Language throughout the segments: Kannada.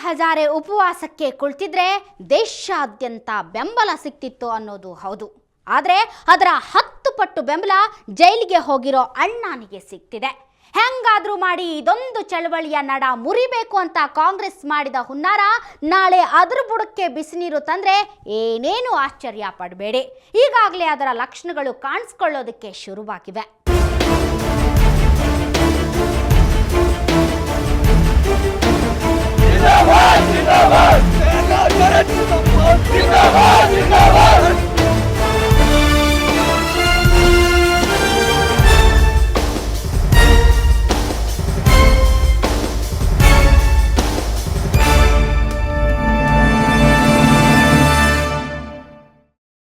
ಹಜಾರೆ ಉಪವಾಸಕ್ಕೆ ಕುಳಿತಿದ್ರೆ ದೇಶಾದ್ಯಂತ ಬೆಂಬಲ ಸಿಕ್ತಿತ್ತು ಅನ್ನೋದು ಹೌದು. ಆದರೆ ಅದರ 10 ಪಟ್ಟು ಬೆಂಬಲ ಜೈಲಿಗೆ ಹೋಗಿರೋ ಅಣ್ಣನಿಗೆ ಸಿಕ್ತಿದೆ. ಹೆಂಗಾದ್ರೂ ಮಾಡಿ ಇದೊಂದು ಚಳವಳಿಯ ನಡ ಮುರಿಬೇಕು ಅಂತ ಕಾಂಗ್ರೆಸ್ ಮಾಡಿದ ಹುನ್ನಾರ ನಾಳೆ ಅದರ ಬುಡಕ್ಕೆ ಬಿಸಿನೀರು ತಂದ್ರೆ ಏನೇನು ಆಶ್ಚರ್ಯ ಪಡಬೇಡಿ. ಈಗಾಗಲೇ ಅದರ ಲಕ್ಷಣಗಳು ಕಾಣಿಸ್ಕೊಳ್ಳೋದಕ್ಕೆ ಶುರುವಾಗಿವೆ.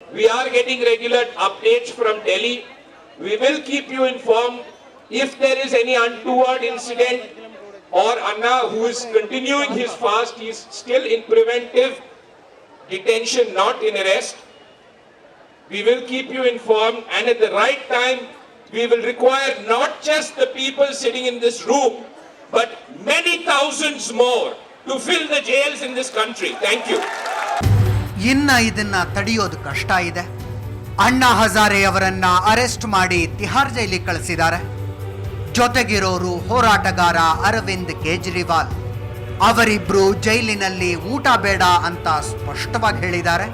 We are getting regular updates from Delhi. We will keep you informed if there is any untoward incident or Anna who is continuing his fast. He is still in preventive detention, not in arrest. We will keep you informed, and at the right time we will require not just the people sitting in this room but many thousands more to fill the jails in this country. Thank you. ಇನ್ನ ಇದನ್ನ ತಡೆಯೋದು ಕಷ್ಟ ಇದೆ. ಅಣ್ಣಾ ಹಜಾರೆ ಅವರನ್ನ ಅರೆಸ್ಟ್ ಮಾಡಿ ತಿಹಾರ್ ಜೈಲಿಗೆ ಕಳಿಸಿದ್ದಾರೆ. ಜೊತೆಗಿರೋರು ಹೋರಾಟಗಾರ ಅರವಿಂದ್ ಕೇಜ್ರಿವಾಲ್. ಅವರಿಬ್ರು ಜೈಲಿನಲ್ಲಿ ಊಟ ಬೇಡ ಅಂತ ಸ್ಪಷ್ಟವಾಗಿ ಹೇಳಿದ್ದಾರೆ.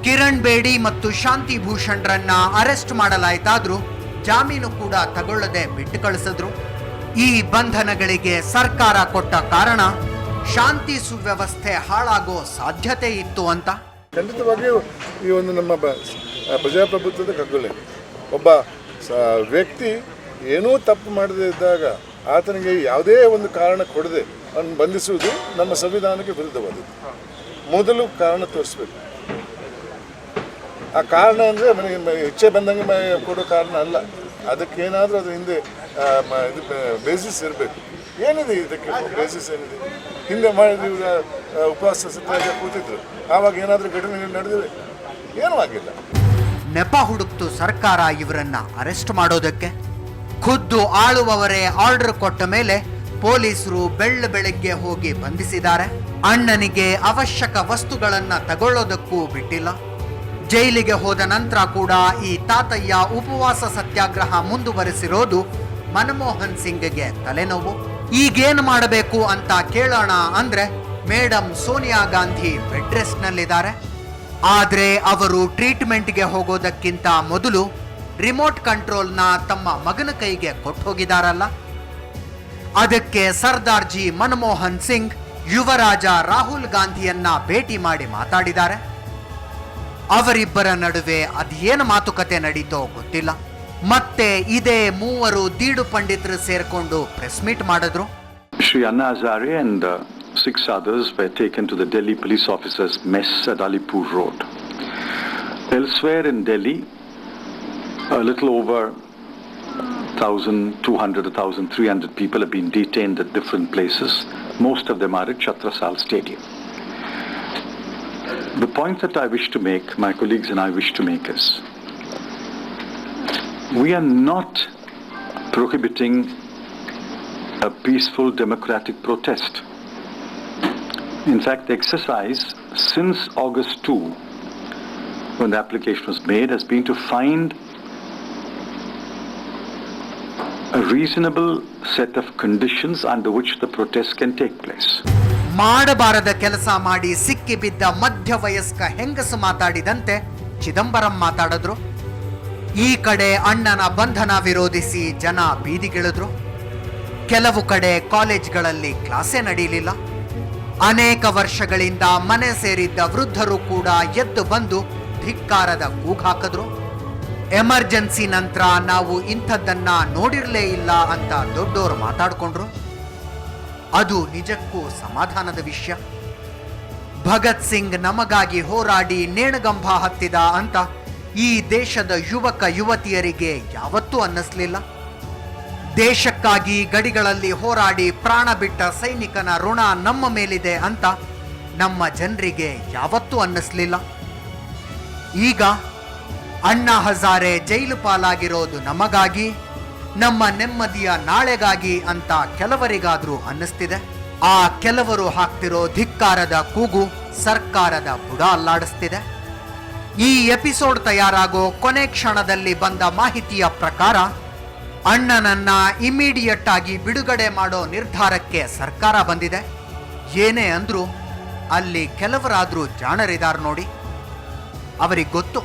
ಕಿರಣ್ ಬೇಡಿ ಮತ್ತು ಶಾಂತಿ ಭೂಷಣ್ರನ್ನ ಅರೆಸ್ಟ್ ಮಾಡಲಾಯ್ತಾದ್ರೂ ಜಾಮೀನು ಕೂಡ ತಗೊಳ್ಳದೆ ಬಿಟ್ಟು ಕಳಿಸಿದ್ರು. ಈ ಬಂಧನಗಳಿಗೆ ಸರ್ಕಾರ ಕೊಟ್ಟ ಕಾರಣ ಶಾಂತಿ ಸುವ್ಯವಸ್ಥೆ ಹಾಳಾಗೋ ಸಾಧ್ಯತೆ ಇತ್ತು ಅಂತ. ಖಂಡಿತವಾಗಿಯೂ ಈ ಒಂದು ನಮ್ಮ ಪ್ರಜಾಪ್ರಭುತ್ವದ ಕಗ್ಗೊಲೆ. ಒಬ್ಬ ವ್ಯಕ್ತಿ ಏನೂ ತಪ್ಪು ಮಾಡದೇ ಇದ್ದಾಗ ಆತನಿಗೆ ಯಾವುದೇ ಒಂದು ಕಾರಣ ಕೊಡದೆ ಅವನು ಬಂಧಿಸುವುದು ನಮ್ಮ ಸಂವಿಧಾನಕ್ಕೆ ವಿರುದ್ಧವಾದದ್ದು. ಮೊದಲು ಕಾರಣ ತೋರಿಸ್ಬೇಕು. ಆ ಕಾರಣ ಅಂದರೆ ಮನೆಗೆ ಇಚ್ಛೆ ಬಂದಂಗೆ ಕೊಡೋ ಕಾರಣ ಅಲ್ಲ. ಅದಕ್ಕೇನಾದರೂ ಅದ್ರ ಹಿಂದೆ ಇದು ಬೇಸಿಸ್ ಇರಬೇಕು. ಏನಿದೆ ಇದಕ್ಕೆ ಬೇಸಿಸ್ ಏನಿದೆ? ಹಿಂದೆ ಮಾಡಿದ ಉಪವಾಸ ಸತ್ಯಾಗ್ರಹ ಕೂತಿದ್ರು, ಆವಾಗ ಏನಾದರೂ ಘಟನೆಗಳು ನಡೆದಿವೆ? ಏನೂ ಆಗಿಲ್ಲ. ನೆಪ ಹುಡುಕ್ತು ಸರ್ಕಾರ ಇವರನ್ನ ಅರೆಸ್ಟ್ ಮಾಡೋದಕ್ಕೆ. ಖುದ್ದು ಆಳುವವರೇ ಆರ್ಡರ್ ಕೊಟ್ಟ ಮೇಲೆ ಪೊಲೀಸರು ಬೆಳಗ್ಗೆ ಹೋಗಿ ಬಂಧಿಸಿದ್ದಾರೆ. ಅಣ್ಣನಿಗೆ ಅವಶ್ಯಕ ವಸ್ತುಗಳನ್ನ ತಗೊಳ್ಳೋದಕ್ಕೂ ಬಿಟ್ಟಿಲ್ಲ. ಜೈಲಿಗೆ ಹೋದ ನಂತರ ಕೂಡ ಈ ತಾತಯ್ಯ ಉಪವಾಸ ಸತ್ಯಾಗ್ರಹ ಮುಂದುವರೆಸಿರೋದು ಮನಮೋಹನ್ ಸಿಂಗ್ಗೆ ತಲೆನೋವು. ಈಗೇನು ಮಾಡಬೇಕು ಅಂತ ಕೇಳೋಣ ಅಂದ್ರೆ madam Sonia Gandhi bed rest ನಲ್ಲಿದ್ದಾರೆ. ಆದ್ರೆ ಅವರು ಟ್ರೀಟ್ಮೆಂಟ್ಗೆ ಹೋಗೋದಕ್ಕಿಂತ ಮೊದಲು ರಿಮೋಟ್ ಕಂಟ್ರೋಲ್ನ ತಮ್ಮ ಮಗನ ಕೈಗೆ ಕೊಟ್ಟು ಹೋಗಿದಾರಲ್ಲ. ಅದಕ್ಕೆ ಸರ್ದಾರ್ಜಿ ಮನಮೋಹನ್ ಸಿಂಗ್ ಯುವರಾಜ ರಾಹುಲ್ ಗಾಂಧಿಯನ್ನ ಭೇಟಿ ಮಾಡಿ ಮಾತಾಡಿದ್ದಾರೆ. ಅವರಿಬ್ಬರ ನಡುವೆ ಅದೇನು ಮಾತುಕತೆ ನಡೀತೋ ಗೊತ್ತಿಲ್ಲ. ಮತ್ತೆ ಇದೇ ಮೂವರು ದೀಡು ಪಂಡಿತರು ಸೇರ್ಕೊಂಡು ಪ್ರೆಸ್ ಮೀಟ್ ಮಾಡಿದ್ರು. Shri Anna Hazare and 6 others were taken to the Delhi police officers' mess at Alipur Road. Elsewhere in Delhi, a little over 1,200 to 1,300 people have been detained at different places. Most of them are at Chhatrasal Stadium. The point that I wish to make, my colleagues and I wish to make is, we are not prohibiting a peaceful democratic protest. In fact, the exercise since August 2, when the application was made, has been to find a reasonable set of conditions under which the protest can take place. ಮಾಡಬಾರದ ಕೆಲಸ ಮಾಡಿ ಸಿಕ್ಕಿ ಬಿದ್ದ ಮಧ್ಯವಯಸ್ಕ ಹೆಂಗಸು ಮಾತಾಡಿದಂತೆ ಚಿದಂಬರಂ ಮಾತಾಡಿದ್ರು. ಈ ಕಡೆ ಅಣ್ಣನ ಬಂಧನ ವಿರೋಧಿಸಿ ಜನ ಬೀದಿಗಿಳಿದ್ರು. ಕೆಲವು ಕಡೆ ಕಾಲೇಜ್ಗಳಲ್ಲಿ ಕ್ಲಾಸೇ ನಡೆಯಲಿಲ್ಲ. ಅನೇಕ ವರ್ಷಗಳಿಂದ ಮನೆ ಸೇರಿದ್ದ ವೃದ್ಧರು ಕೂಡ ಎದ್ದು ಬಂದು ಧಿಕ್ಕಾರದ ಕೂಗಾಕಿದ್ರು. ಎಮರ್ಜೆನ್ಸಿ ನಂತರ ನಾವು ಇಂಥದ್ದನ್ನ ನೋಡಿರಲೇ ಇಲ್ಲ ಅಂತ ದೊಡ್ಡೋರು ಮಾತಾಡ್ಕೊಂಡ್ರು. ಅದು ನಿಜಕ್ಕೂ ಸಮಾಧಾನದ ವಿಷಯ. ಭಗತ್ ಸಿಂಗ್ ನಮಗಾಗಿ ಹೋರಾಡಿ ನೇಣಗಂಬ ಹತ್ತಿದ ಅಂತ ಈ ದೇಶದ ಯುವಕ ಯುವತಿಯರಿಗೆ ಯಾವತ್ತೂ ಅನ್ನಿಸ್ಲಿಲ್ಲ. ದೇಶಕ್ಕಾಗಿ ಗಡಿಗಳಲ್ಲಿ ಹೋರಾಡಿ ಪ್ರಾಣ ಬಿಟ್ಟ ಸೈನಿಕನ ಋಣ ನಮ್ಮ ಮೇಲಿದೆ ಅಂತ ನಮ್ಮ ಜನರಿಗೆ ಯಾವತ್ತೂ ಅನ್ನಿಸ್ಲಿಲ್ಲ. ಈಗ ಅಣ್ಣಾ ಹಜಾರೆ ಜೈಲು ಪಾಲಾಗಿರೋದು ನಮಗಾಗಿ, ನಮ್ಮ ನೆಮ್ಮದಿಯ ನಾಳೆಗಾಗಿ ಅಂತ ಕೆಲವರಿಗಾದ್ರೂ ಅನ್ನಿಸ್ತಿದೆ. ಆ ಕೆಲವರು ಹಾಕ್ತಿರೋ ಧಿಕ್ಕಾರದ ಕೂಗು ಸರ್ಕಾರದ ಬುಡ ಅಲ್ಲಾಡಿಸ್ತಿದೆ. ಈ ಎಪಿಸೋಡ್ ತಯಾರಾಗೋ ಕೊನೆ ಕ್ಷಣದಲ್ಲಿ ಬಂದ ಮಾಹಿತಿಯ ಪ್ರಕಾರ ಅಣ್ಣನನ್ನ ಇಮಿಡಿಯೇಟ್ ಆಗಿ ಬಿಡುಗಡೆ ಮಾಡೋ ನಿರ್ಧಾರಕ್ಕೆ ಸರ್ಕಾರ ಬಂದಿದೆ. ಏನೇ ಅಂದ್ರೂ ಅಲ್ಲಿ ಕೆಲವರಾದ್ರೂ ಜಾಣರಿದಾರ್ ನೋಡಿ. ಅವರಿಗೆ ಗೊತ್ತು,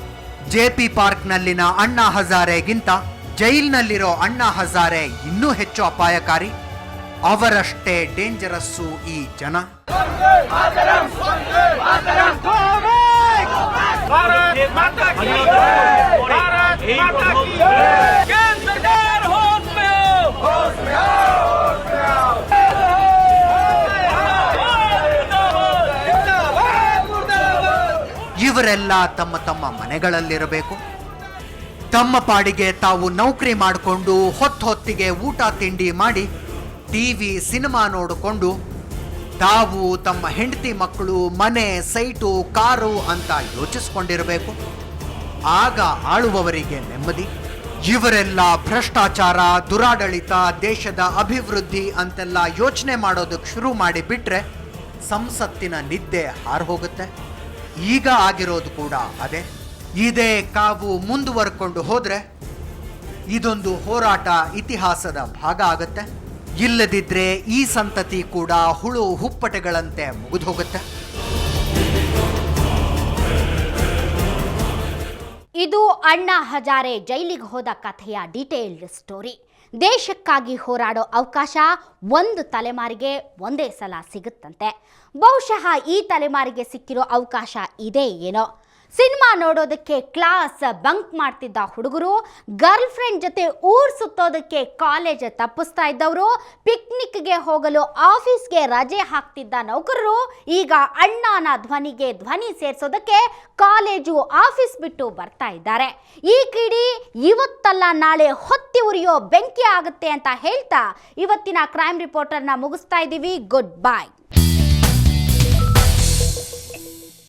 JP ಪಾರ್ಕ್ನಲ್ಲಿನ ಅಣ್ಣಾ ಹಜಾರೆಗಿಂತ ಜೈಲ್ನಲ್ಲಿರೋ ಅಣ್ಣಾ ಹಜಾರೆ ಇನ್ನೂ ಹೆಚ್ಚು ಅಪಾಯಕಾರಿ. ಅವರಷ್ಟೇ ಡೇಂಜರಸ್ಸು ಈ ಜನ. ಇವರೆಲ್ಲ ತಮ್ಮ ತಮ್ಮ ಮನೆಗಳಲ್ಲಿರಬೇಕು. ತಮ್ಮ ಪಾಡಿಗೆ ತಾವು ನೌಕರಿ ಮಾಡಿಕೊಂಡು ಹೊತ್ತಿಗೆ ಊಟ ತಿಂಡಿ ಮಾಡಿ ಟಿವಿ ಸಿನಿಮಾ ನೋಡಿಕೊಂಡು ತಾವು ತಮ್ಮ ಹೆಂಡತಿ ಮಕ್ಕಳು ಮನೆ ಸೈಟು ಕಾರು ಅಂತ ಯೋಚಿಸ್ಕೊಂಡಿರಬೇಕು. ಆಗ ಆಳುವವರಿಗೆ ನೆಮ್ಮದಿ. ಇವರೆಲ್ಲ ಭ್ರಷ್ಟಾಚಾರ, ದುರಾಡಳಿತ, ದೇಶದ ಅಭಿವೃದ್ಧಿ ಅಂತೆಲ್ಲ ಯೋಚನೆ ಮಾಡೋದಕ್ಕೆ ಶುರು ಮಾಡಿಬಿಟ್ರೆ ಸಂಸತ್ತಿನ ನಿದ್ದೆ ಹಾರ್ಹೋಗುತ್ತೆ. ಈಗ ಆಗಿರೋದು ಕೂಡ ಅದೇ. ಇದೇ ಕಾವು ಮುಂದುವರ್ಕೊಂಡು ಹೋದ್ರೆ ಇದೊಂದು ಹೋರಾಟ ಇತಿಹಾಸದ ಭಾಗ ಆಗುತ್ತೆ. ಇಲ್ಲದಿದ್ರೆ ಈ ಸಂತತಿ ಕೂಡ ಹುಳು ಹುಪ್ಪಟೆಗಳಂತೆ ಮುಗಿದು ಹೋಗುತ್ತೆ. ಇದು ಅಣ್ಣಾ ಹಜಾರೆ ಜೈಲಿಗೆ ಹೋದ ಕಥೆಯ ಡೀಟೇಲ್ಡ್ ಸ್ಟೋರಿ. ದೇಶಕ್ಕಾಗಿ ಹೋರಾಡೋ ಅವಕಾಶ ಒಂದು ತಲೆಮಾರಿಗೆ ಒಂದೇ ಸಲ ಸಿಗುತ್ತಂತೆ. ಬಹುಶಃ ಈ ತಲೆಮಾರಿಗೆ ಸಿಕ್ಕಿರೋ ಅವಕಾಶ ಇದೇ ಏನೋ. ಸಿನಿಮಾ ನೋಡೋದಕ್ಕೆ ಕ್ಲಾಸ್ ಬಂಕ್ ಮಾಡ್ತಿದ್ದ ಹುಡುಗರು, ಗರ್ಲ್ ಫ್ರೆಂಡ್ ಜೊತೆ ಊರ್ ಸುತ್ತೋದಕ್ಕೆ ಕಾಲೇಜ್ ತಪ್ಪಿಸ್ತಾ ಇದ್ದವರು, ಪಿಕ್ನಿಕ್ಗೆ ಹೋಗಲು ಆಫೀಸ್ಗೆ ರಜೆ ಹಾಕ್ತಿದ್ದ ನೌಕರರು ಈಗ ಅಣ್ಣನ ಧ್ವನಿಗೆ ಧ್ವನಿ ಸೇರಿಸೋದಕ್ಕೆ ಕಾಲೇಜು ಆಫೀಸ್ ಬಿಟ್ಟು ಬರ್ತಾ ಇದ್ದಾರೆ. ಈ ಕಿಡಿ ಇವತ್ತಲ್ಲ ನಾಳೆ ಹೊತ್ತಿ ಉರಿಯೋ ಬೆಂಕಿ ಆಗುತ್ತೆ ಅಂತ ಹೇಳ್ತಾ ಇವತ್ತಿನ ಕ್ರೈಮ್ ರಿಪೋರ್ಟರ್ನ ಮುಗಿಸ್ತಾ ಇದ್ದೀವಿ. Good bye.